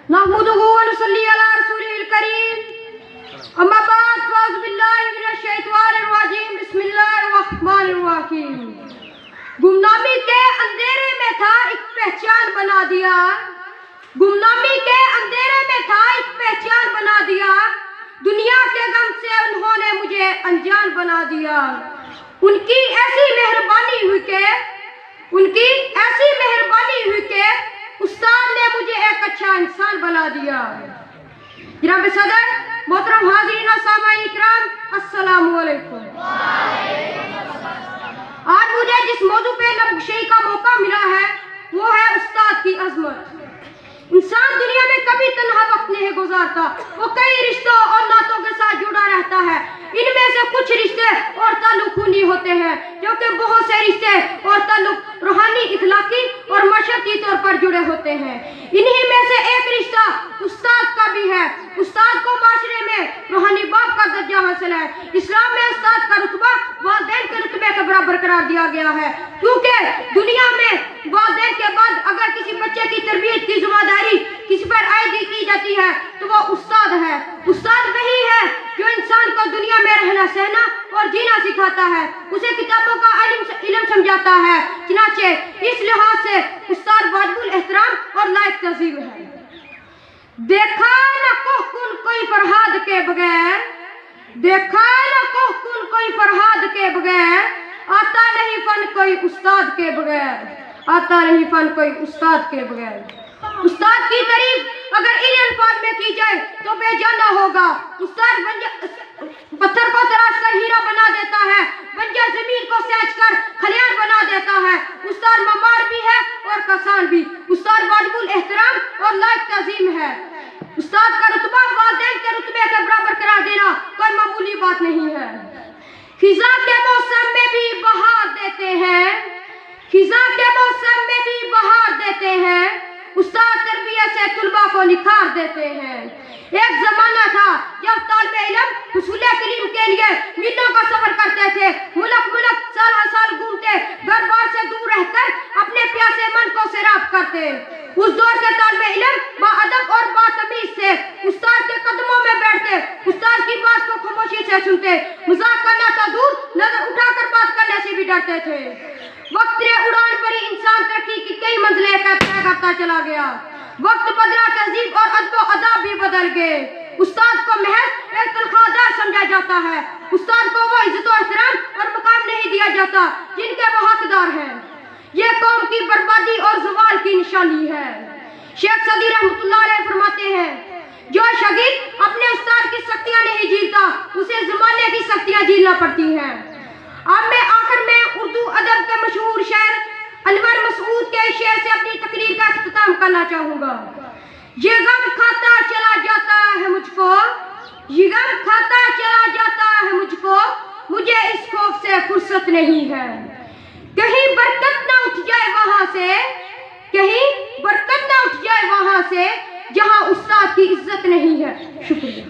नहमदुहु व नसल्ली अला रसूलिल करीम। अम्मा बाद फ़अऊज़ु बिल्लाहि मिनश शैतानिर रजीम। बिस्मिल्लाहिर रहमानिर रहीम। गुमनामी के अंधेरे में था एक पहचान बना दिया। गुमनामी के अंधेरे में था एक पहचान बना दिया। दुनिया के गम से उन्होंने मुझे अनजान बना दिया। उनकी ऐसी मेहरबानी हुई के उस्ताद ने मुझे एक अच्छा इंसान बना दिया। जनाब सदर, मोहतरम हाज़रीन और सामाईन इकराम, अस्सलामु अलैकुम। आज मुझे जिस मौजू पे नबशई का मौका मिला है वो है उस्ताद की अजमत। इंसान दुनिया में कभी तन्हा वक्त नहीं गुजारता, वो कई रिश्तों और नातों के साथ जुड़ा रहता है। इनमें से कुछ रिश्ते और ताल्लुक खूनी होते हैं, जबकि बहुत से रिश्ते और ताल्लुक रूहानी, इखलाकी और मशरती तौर पर जुड़े होते हैं। इन्हीं में से एक रिश्ता उस्ताद का भी है। उस्ताद को माशरे में रूहानी बाप का दर्जा हासिल है। इस्लाम में उस्ताद का रुतबा वालिदैन के रुतबे के बराबर करार दिया गया है, क्योंकि दुनिया में वालिदैन के बाद अगर किसी बच्चे की तरबियत की जिम्मेदारी किसी पर आयदी की जाती है तो वो उस्ताद है। उस्ताद वही है जो इंसान को दुनिया में रहना, सहना और जीना सिखाता है, उसे किताबों का इल्म समझाता है। चनाचे इस लिहाज से उस्ताद वाजिबुल एहतराम और लायक तज़ीम है। देखा न कोहकुन कोई फरहाद के बगैर, देखा न कोहकुन कोई फरहाद के बगैर, आता नहीं फन कोई उस्ताद के बगैर, आता नहीं फन कोई उस्ताद के बगैर। उस्ताद की तारीफ अगर इन अल्फाज में की जाए तो बेजाना होगा। उस्ताद पत्थर को तराश कर हीरा बना देता है, बंजर जमीन को सैंच कर खलियान बना देता है। उस्ताद ममार भी है और कसान भी। उस्ताद वाजिबुल एहतराम और लायक तज़ीम है। उस्ताद का रुतबा वालिदैन के रुतबे के बराबर करार देना कोई मामूली बात नहीं है। खिज़ा के मौसम में भी बहार देते हैं, खिज़ा के मौसम में भी बहार देते हैं। उस्ताद तरबियत से तुलबा को निखार देते हैं। एक जमाना था जब तालिबे इल्म हुसूले करीम के लिए मीलों का सफर करते थे, मुल्क मुल्क साल हर साल घूमते, घर बार से दूर रहकर अपने प्यासे मन को सैराब करते। उस दौर के तालिबे इल्म बाअदब और बातमीज थे। उस्ताद के कदमों में बैठते, उस्ताद की बात को खामोशी से सुनते, मजाक करना तो दूर, नजर उठाकर बात करने से भी डरते थे। वक्त ने उड़ान भरी, इंसान तरक्की की कई मंजिलें तय करता चला गया। वक्त बदला, तहजीब और अदब अदाब भी बदल गए। उस्ताद को महज एक तनख्वाहदार समझा जाता है। उस्ताद को वो इज्जत और एहतराम और मुकाम नहीं दिया जाता जिनके वो हकदार हैं। ये कौम की बर्बादी और ज़वाल की निशानी है। शेख सदी रहमतुल्लाह अलैह फरमाते हैं, जो शागिर्द अपने उस्ताद की सख्तियां नहीं झेलता उसे ज़माने की सख्तियां झेलना पड़ती हैं। अब मैं आखिर में उर्दू अदब के मशहूर शायर अनवर मसूद के शेर से अपनी तकरीर का इख्तिताम करना चाहूँगा। ये गम खाता चला जाता है मुझको, ये गम खाता चला जाता है मुझको, मुझे इस खौफ से फुर्सत नहीं है। कहीं बरकत ना उठ जाए वहाँ से, कहीं बरकत ना उठ जाए वहाँ से जहाँ उस्ताद की इज्जत नहीं है। शुक्रिया।